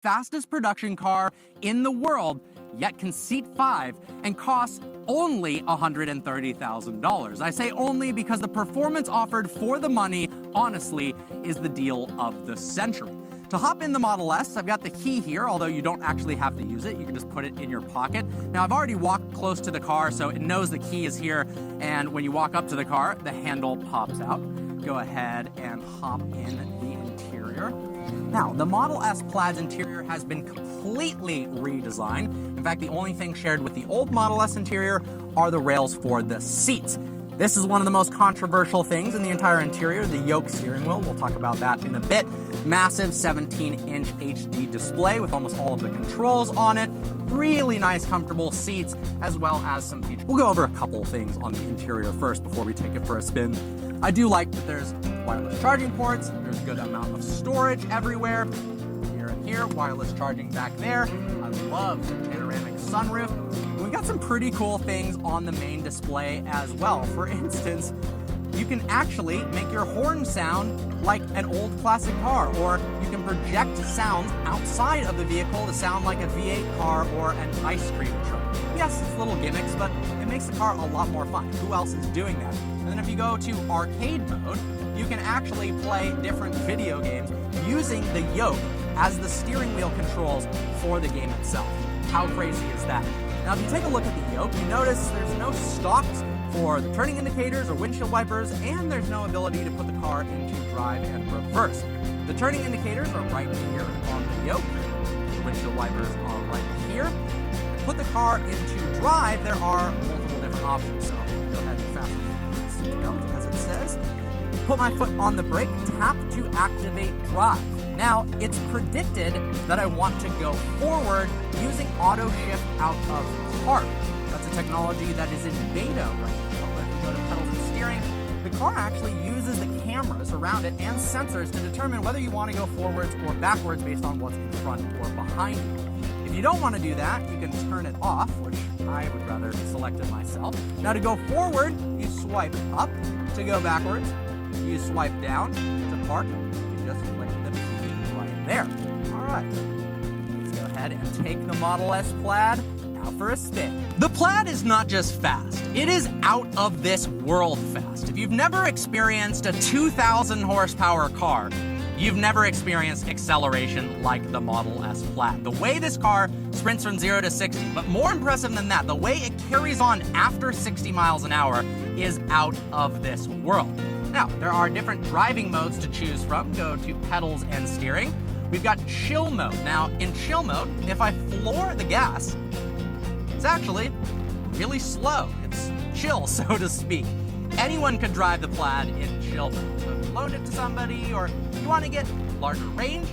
fastest production car in the world, yet can seat 5 and costs only $130,000. I say only because the performance offered for the money, honestly, is the deal of the century. To hop in the Model S, I've got the key here, although you don't actually have to use it. You can just put it in your pocket. Now, I've already walked close to the car, so it knows the key is here, and when you walk up to the car, the handle pops out. Go ahead and hop in the interior. Now, the Model S Plaid's interior has been completely redesigned. In fact, the only thing shared with the old Model S interior are the rails for the seats. This is one of the most controversial things in the entire interior, the yoke steering wheel. We'll talk about that in a bit. Massive 17-inch HD display with almost all of the controls on it. Really nice, comfortable seats, as well as some features. We'll go over a couple things on the interior first before we take it for a spin. I do like that there's wireless charging ports. There's a good amount of storage everywhere. Here and here, wireless charging back there. I love the panoramic sunroof. We've got some pretty cool things on the main display as well. For instance, you can actually make your horn sound like an old classic car, or you can project sounds outside of the vehicle to sound like a V8 car or an ice cream truck. Yes, it's little gimmicks, but it makes the car a lot more fun. Who else is doing that? And then if you go to arcade mode, you can actually play different video games using the yoke as the steering wheel controls for the game itself. How crazy is that? Now, if you take a look at the yoke, you notice there's no stops for the turning indicators or windshield wipers, and there's no ability to put the car into drive and reverse. The turning indicators are right here on the yoke. The windshield wipers are right here. To put the car into drive, there are multiple different options. So go ahead and fasten the seatbelt, as it says. Put my foot on the brake, tap to activate drive. Now, it's predicted that I want to go forward using auto shift out of park. That's a technology that is in beta right now. If you go to pedals and steering, the car actually uses the cameras around it and sensors to determine whether you want to go forwards or backwards based on what's in front or behind you. If you don't want to do that, you can turn it off, which I would rather select it myself. Now, to go forward, you swipe up. To go backwards, you swipe down. To park, you just click the key right there. All right, let's go ahead and take the Model S Plaid out for a spin. The Plaid is not just fast, it is out of this world fast. If you've never experienced a 2,000 horsepower car, you've never experienced acceleration like the Model S Plaid. The way this car sprints from 0 to 60, but more impressive than that, the way it carries on after 60 miles an hour is out of this world. Now, there are different driving modes to choose from. Go to pedals and steering. We've got chill mode. Now, in chill mode, if I floor the gas, it's actually really slow. It's chill, so to speak. Anyone could drive the Plaid in chill mode. So if you loan it to somebody or you want to get larger range,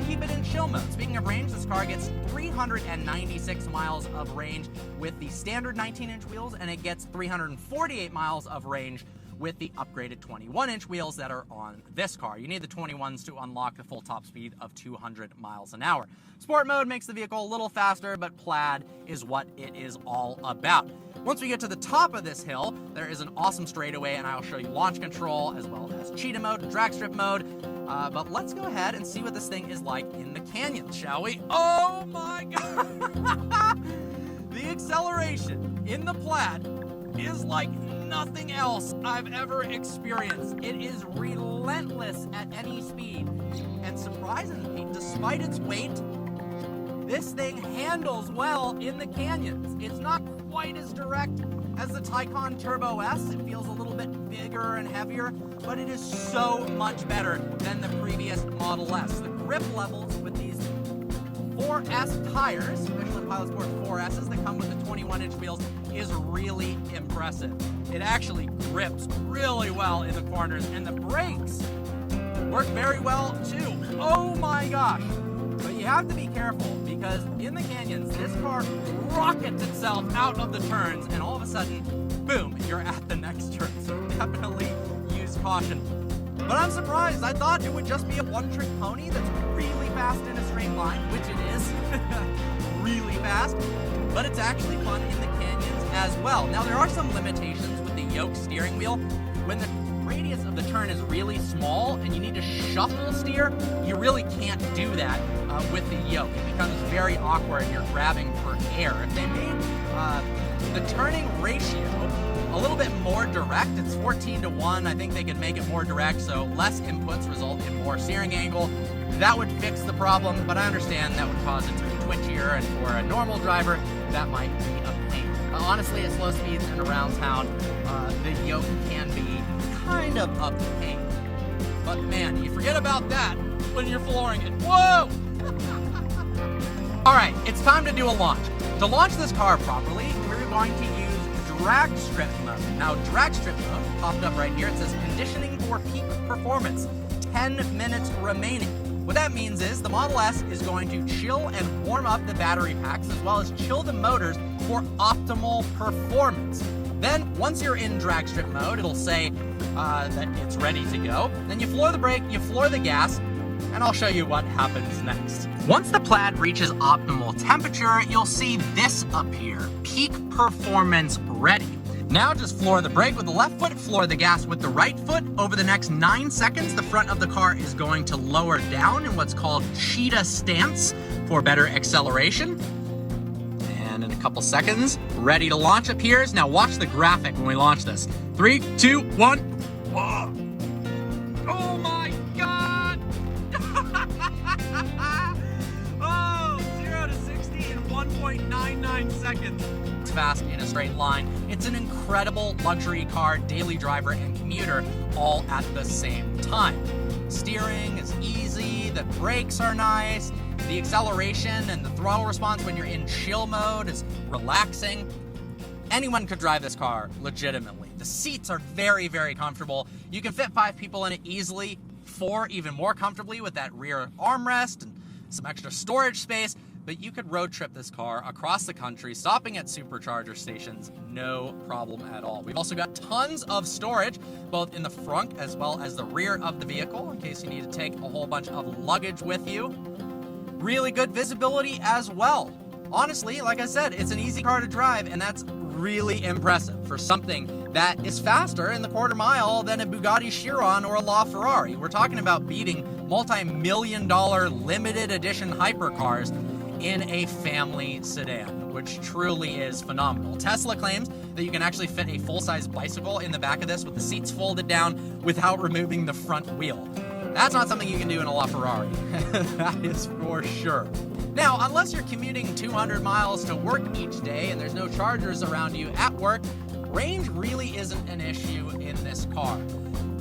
keep it in chill mode. Speaking of range, this car gets 396 miles of range with the standard 19-inch wheels, and it gets 348 miles of range with the upgraded 21-inch wheels that are on this car. You need the 21s to unlock the full top speed of 200 miles an hour. Sport mode makes the vehicle a little faster, but Plaid is what it is all about. Once we get to the top of this hill, there is an awesome straightaway, and I'll show you launch control as well as cheetah mode and drag strip mode. But let's go ahead and see what this thing is like in the canyon, shall we? Oh my God! The acceleration in the Plaid is like nothing else I've ever experienced. It is relentless at any speed. And surprisingly, despite its weight, this thing handles well in the canyons. It's not quite as direct as the Taycan Turbo S. It feels a little bit bigger and heavier, but it is so much better than the previous Model S. The grip levels with these 4S tires, Michelin Pilot Sport 4Ss that come with the 21-inch wheels, is really impressive. It actually grips really well in the corners, and the brakes work very well too. Oh my gosh! But you have to be careful because in the canyons, this car rockets itself out of the turns, and all of a sudden, boom, you're at the next turn. So definitely use caution. But I'm surprised. I thought it would just be a one-trick pony that's really fast in a straight line, which it is, really fast, but it's actually fun in the canyons as well. Now, there are some limitations with the yoke steering wheel. When the radius of the turn is really small and you need to shuffle steer, you really can't do that with the yoke. It becomes very awkward and you're grabbing for air. If they made the turning ratio a little bit more direct, it's 14-1, I think they could make it more direct so less inputs result in more steering angle. That would fix the problem, but I understand that would cause it to be twitchier, and for a normal driver, that might be a pain. Honestly, at slow speeds and around town, the yoke can be kind of a pain. But man, you forget about that when you're flooring it. Whoa! All right, it's time to do a launch. To launch this car properly, we're going to use drag strip mode. Now, drag strip mode popped up right here. It says conditioning for peak performance, 10 minutes remaining. What that means is the Model S is going to chill and warm up the battery packs as well as chill the motors for optimal performance. Then, once you're in drag strip mode, it'll say that it's ready to go. Then you floor the brake, you floor the gas, and I'll show you what happens next. Once the Plaid reaches optimal temperature, you'll see this appear, peak performance ready. Now just floor the brake with the left foot, floor the gas with the right foot. Over the next 9 seconds, the front of the car is going to lower down in what's called cheetah stance for better acceleration. And in a couple seconds, ready to launch appears. Now watch the graphic when we launch this. 3, 2, 1. Whoa. Oh my God! Oh, 0 to 60 in 1.99 seconds. It's fast in a straight line. It's an incredible luxury car, daily driver, and commuter all at the same time. Steering is easy, the brakes are nice, the acceleration and the throttle response when you're in chill mode is relaxing. Anyone could drive this car legitimately. The seats are very, very comfortable. You can fit 5 people in it easily, 4 even more comfortably with that rear armrest and some extra storage space. But you could road trip this car across the country, stopping at supercharger stations, no problem at all. We've also got tons of storage, both in the front as well as the rear of the vehicle, in case you need to take a whole bunch of luggage with you. Really good visibility as well. Honestly, like I said, it's an easy car to drive, and that's really impressive for something that is faster in the quarter mile than a Bugatti Chiron or a LaFerrari. We're talking about beating multi-million-dollar limited edition hypercars in a family sedan, which truly is phenomenal. Tesla claims that you can actually fit a full-size bicycle in the back of this with the seats folded down without removing the front wheel. That's not something you can do in a LaFerrari. That is for sure. Now, unless you're commuting 200 miles to work each day and there's no chargers around you at work, range really isn't an issue in this car.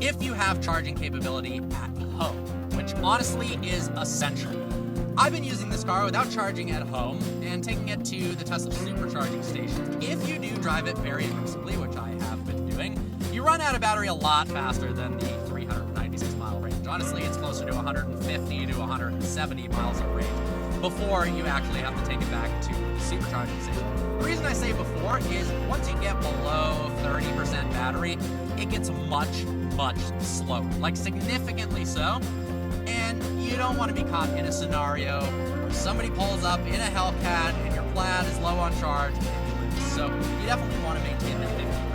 If you have charging capability at home, which honestly is essential. I've been using this car without charging at home and taking it to the Tesla supercharging stations. If you do drive it very aggressively, which I have been doing, you run out of battery a lot faster than the 396 mile range. Honestly, it's closer to 150 to 170 miles of range before you actually have to take it back to the supercharging station. The reason I say before is once you get below 30% battery, it gets much, much slower, like significantly so. And you don't want to be caught in a scenario where somebody pulls up in a Hellcat and your Plaid is low on charge and you lose. So you definitely want to maintain that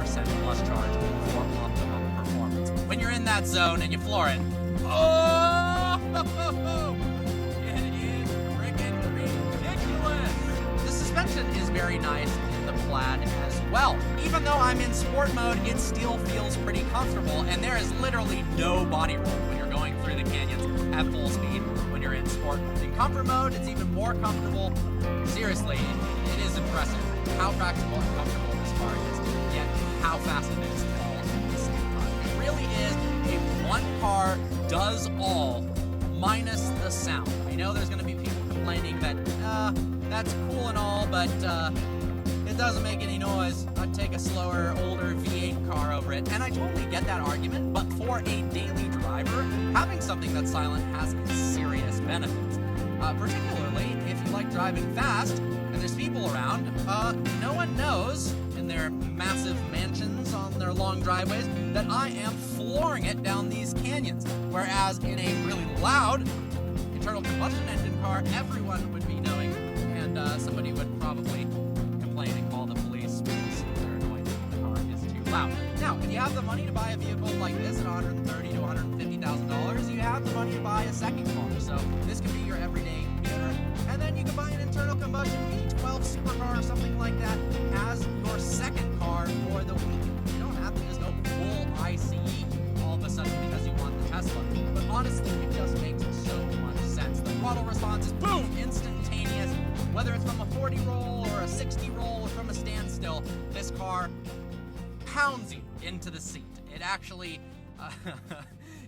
50% plus charge for optimum performance. When you're in that zone and you floor it, oh, it is freaking ridiculous. The suspension is very nice in the Plaid as well. Even though I'm in sport mode, it still feels pretty comfortable, and there is literally no body roll when you're going through the canyons at full speed when you're in sport mode. In comfort mode, it's even more comfortable. Seriously, it is impressive how practical and comfortable this car is, yet how fast it is all at the same time. It really is a one car does all minus the sound. I know there's going to be people complaining that that's cool and all, but it doesn't make any noise. I'd take a slower, older V8 car over it. And I totally get that argument, but for a daily driver, having something that's silent has serious benefits. Particularly if you like driving fast and there's people around, no one knows in their massive mansions on their long driveways that I am flooring it down these canyons. Whereas in a really loud internal combustion engine car, everyone would be knowing, and somebody would probably complain and call the police because they're annoyed that the car is too loud. Now, if you have the money to buy a vehicle like this at $130,000 to $150,000, you have the money to buy a second car. So this could be your everyday commuter. And then you can buy an internal combustion V12 supercar or something like that as your second car for the week. You don't have to just go full ICE all of a sudden because you want the Tesla. But honestly, it just makes so much sense. The throttle response is boom, instantaneous. Whether it's from a 40 roll or a 60 roll or from a standstill, this car pounds you into the seat. It actually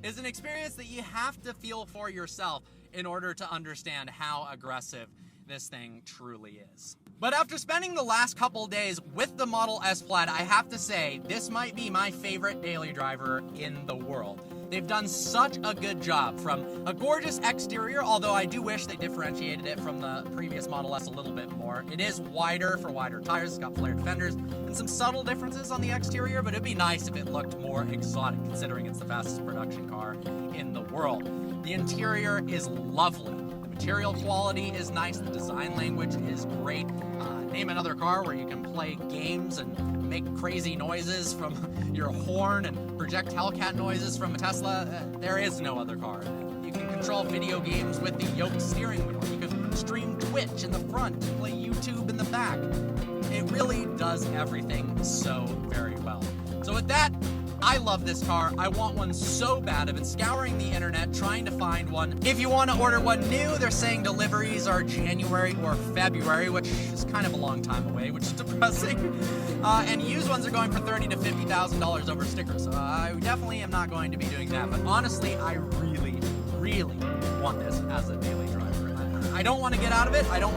is an experience that you have to feel for yourself in order to understand how aggressive this thing truly is. But after spending the last couple days with the Model S Plaid, I have to say this might be my favorite daily driver in the world. They've done such a good job, from a gorgeous exterior, although I do wish they differentiated it from the previous Model S a little bit more. It is wider for wider tires, it's got flared fenders, and some subtle differences on the exterior, but it'd be nice if it looked more exotic, considering it's the fastest production car in the world. The interior is lovely. The material quality is nice, the design language is great. Name another car where you can play games and make crazy noises from your horn and project Hellcat noises from a Tesla. There is no other car. You can control video games with the yoked steering wheel. You can stream Twitch in the front and play YouTube in the back. It really does everything so very well. So with that, I love this car. I want one so bad. I've been scouring the internet trying to find one. If you want to order one new, they're saying deliveries are January or February, which is kind of a long time away, which is depressing. And used ones are going for $30,000 to $50,000 over stickers. So I definitely am not going to be doing that. But honestly, I really, really want this as a daily driver. I don't want to get out of it. I don't